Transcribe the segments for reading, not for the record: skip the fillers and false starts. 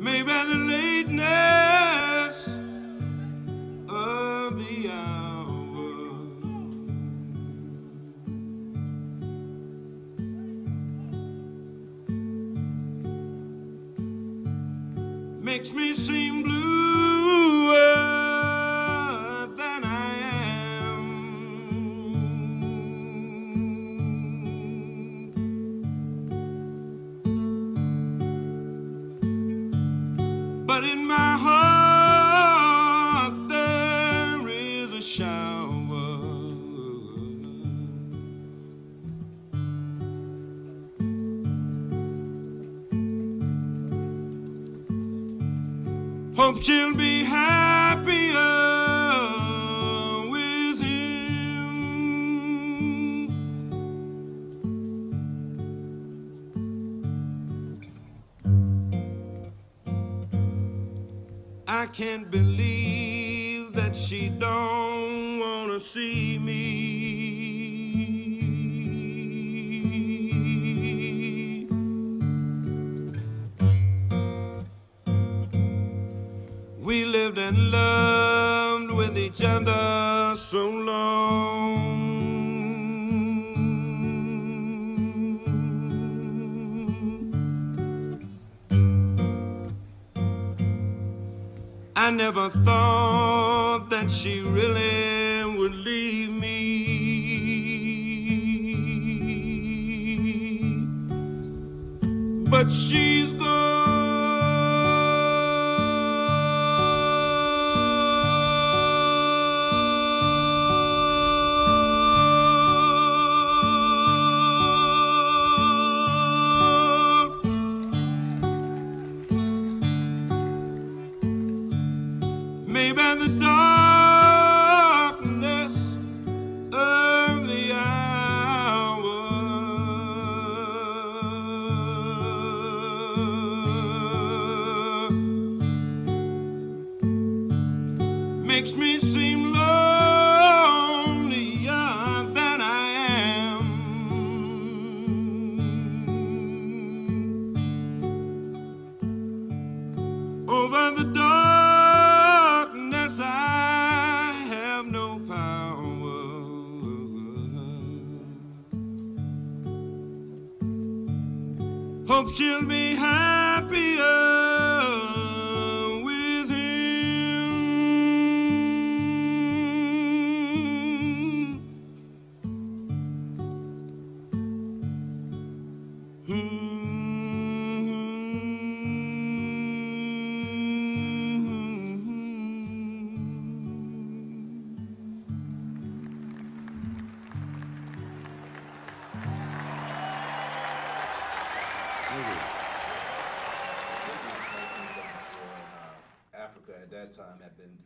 maybe the lateness of the hour makes me seem bluer than I am. But in my heart there is a shower. Hope she'll be happier with him. I can't believe that she don't wanna see me. We lived and loved with each other so long. I never thought that she really would leave me. But she's gone. Maybe the darkness of the hour makes me seem lonelier than I am. Over the darkness I have no power. Hope she'll be happier with him. Africa at that time had been,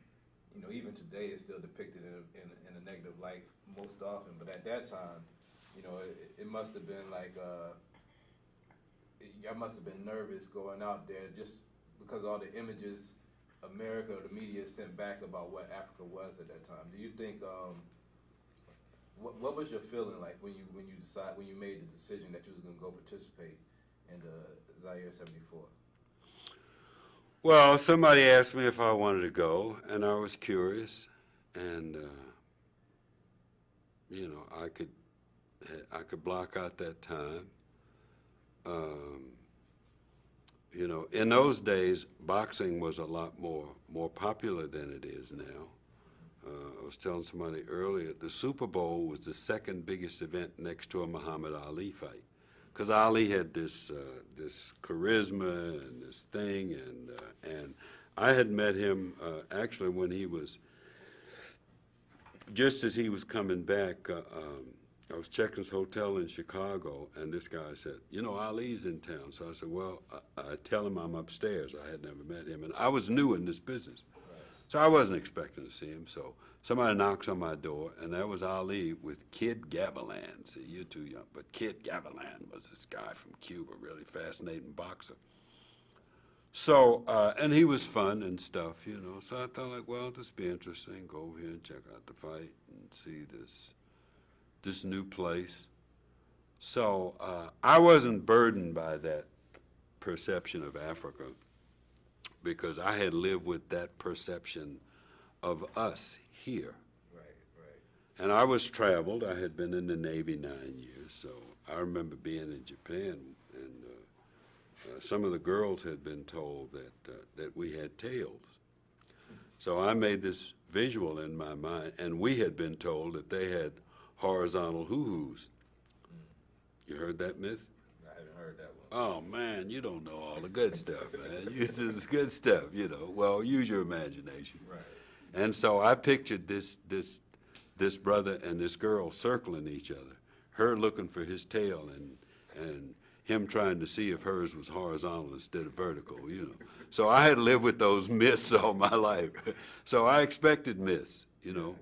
even today it's still depicted in a negative light most often. But at that time, it must have been like, I must have been nervous going out there just because all the images America or the media sent back about what Africa was at that time. Do you think, what was your feeling like when you made the decision that you was going to go participate in the Zaire 74? Well, somebody asked me if I wanted to go, and I was curious, and I could block out that time. In those days, boxing was a lot more popular than it is now. I was telling somebody earlier, the Super Bowl was the second biggest event next to a Muhammad Ali fight, because Ali had this charisma and this thing, and I had met him actually when he was, just as he was coming back. I was checking his hotel in Chicago, and this guy said, Ali's in town. So I said, well, I tell him I'm upstairs. I had never met him, and I was new in this business. So I wasn't expecting to see him. So somebody knocks on my door, and that was Ali with Kid Gavilan. See, you're too young, but Kid Gavilan was this guy from Cuba, really fascinating boxer. So, and he was fun and stuff, So I thought, like, well, this would be interesting. Go over here and check out the fight and see this new place. So I wasn't burdened by that perception of Africa. because I had lived with that perception of us here. And I was traveled. I had been in the Navy 9 years, so I remember being in Japan, and some of the girls had been told that we had tails. So I made this visual in my mind, and we had been told that they had horizontal hoo-hoos. You heard that myth? I haven't heard that one. Oh, man, you don't know all the good stuff, man. This is good stuff, you know. Well, use your imagination. Right. And so I pictured this brother and this girl circling each other, her looking for his tail and him trying to see if hers was horizontal instead of vertical, you know. So I had lived with those myths all my life. So I expected myths, you know.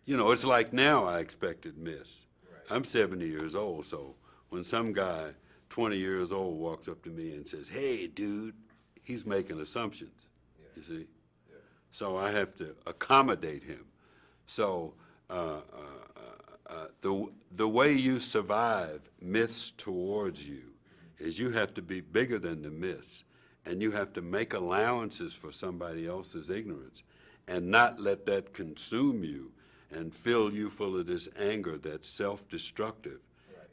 You know, it's like now I expected myths. I'm 70 years old, so when some guy 20 years old walks up to me and says, "Hey, dude," he's making assumptions, you see. So I have to accommodate him. So the way you survive myths towards you is you have to be bigger than the myths, and you have to make allowances for somebody else's ignorance and not let that consume you and fill you full of this anger that's self-destructive.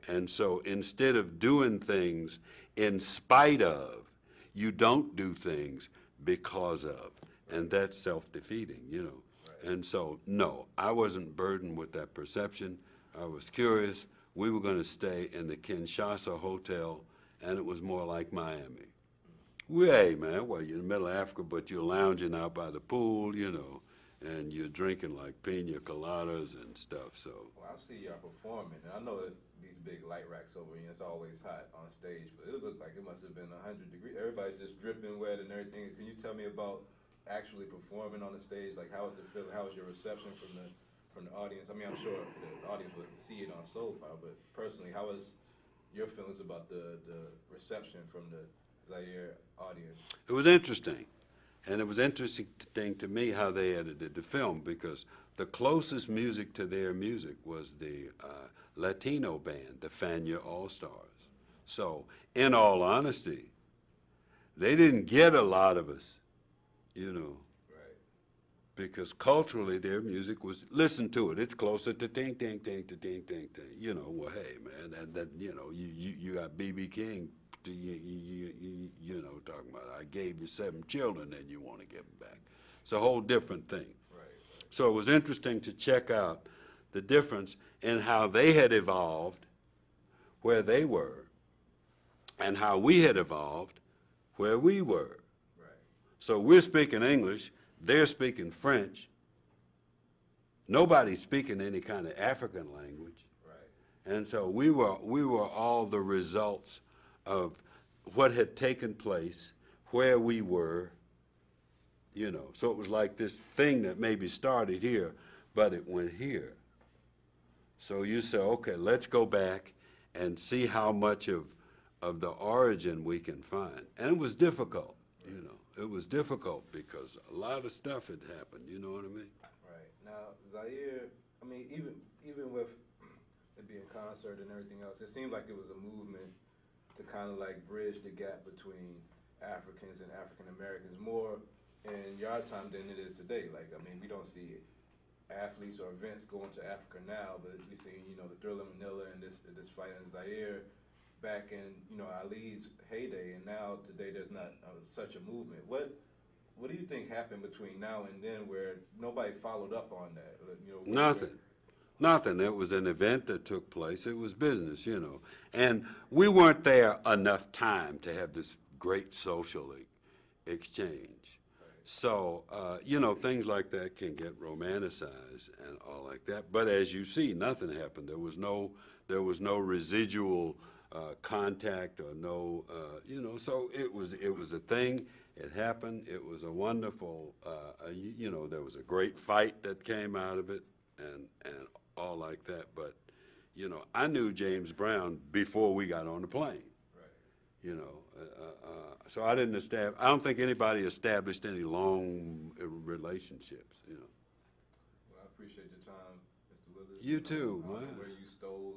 And so instead of doing things in spite of, you don't do things because of, and that's self-defeating, you know. And so, no, I wasn't burdened with that perception. I was curious. We were going to stay in the Kinshasa Hotel, and it was more like Miami. Hey, man, well, you're in the middle of Africa, but you're lounging out by the pool, you know, and you're drinking like pina coladas and stuff, so. Well, I see y'all performing, and I know it's these big light racks over here. It's always hot on stage, but it looked like it must have been 100 degrees. Everybody's just dripping wet and everything. Can you tell me about actually performing on the stage? Like, how was it feeling? How was your reception from the audience? I mean, I'm sure the audience would see it on Soul Power, but personally, how was your feelings about the reception from the Zaire audience? It was interesting. And it was interesting to me how they edited the film, because the closest music to their music was the Latino band, the Fania All-Stars. So, in all honesty, they didn't get a lot of us, you know, because culturally their music was, listen to it, it's closer to ting, ting, ting, to ting, ting, ting. You know, well, hey, man, that you know, you got B.B. King, you know, talking about, I gave you 7 children and you want to give them back. It's a whole different thing. So it was interesting to check out the difference in how they had evolved where they were and how we had evolved where we were. So we're speaking English, they're speaking French. Nobody's speaking any kind of African language. And so we were all the results of what had taken place, where we were, you know. So it was like this thing that maybe started here, but it went here. So you say, okay, let's go back and see how much of the origin we can find. And it was difficult, you know. It was difficult because a lot of stuff had happened, you know what I mean? Right. Now, Zaire, I mean, even with it being concert and everything else, it seemed like it was a movement to kind of like bridge the gap between Africans and African Americans more in your time than it is today. Like, I mean, we don't see athletes or events going to Africa now, but we see, you know, the Thriller Manila and this fight in Zaire back in, you know, Ali's heyday, and now today there's not such a movement. What do you think happened between now and then where nobody followed up on that? You know, Nothing. It was an event that took place. It was business, you know. And we weren't there enough time to have this great social exchange. So, you know, things like that can get romanticized and all like that. But as you see, nothing happened. There was no residual contact or no, you know. So it was a thing. It happened. It was a wonderful, you know, there was a great fight that came out of it, and all like that. But, you know, I knew James Brown before we got on the plane. You know, so I don't think anybody established any long relationships, you know. Well, I appreciate your time, Mr. Willis. You too, man. Where you stole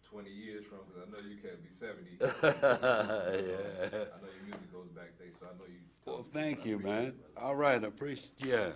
20 years from, because I know you can't be 70. Yeah. I know your music goes back, they so I know you. Well, thank you, man. All right, I appreciate, yeah.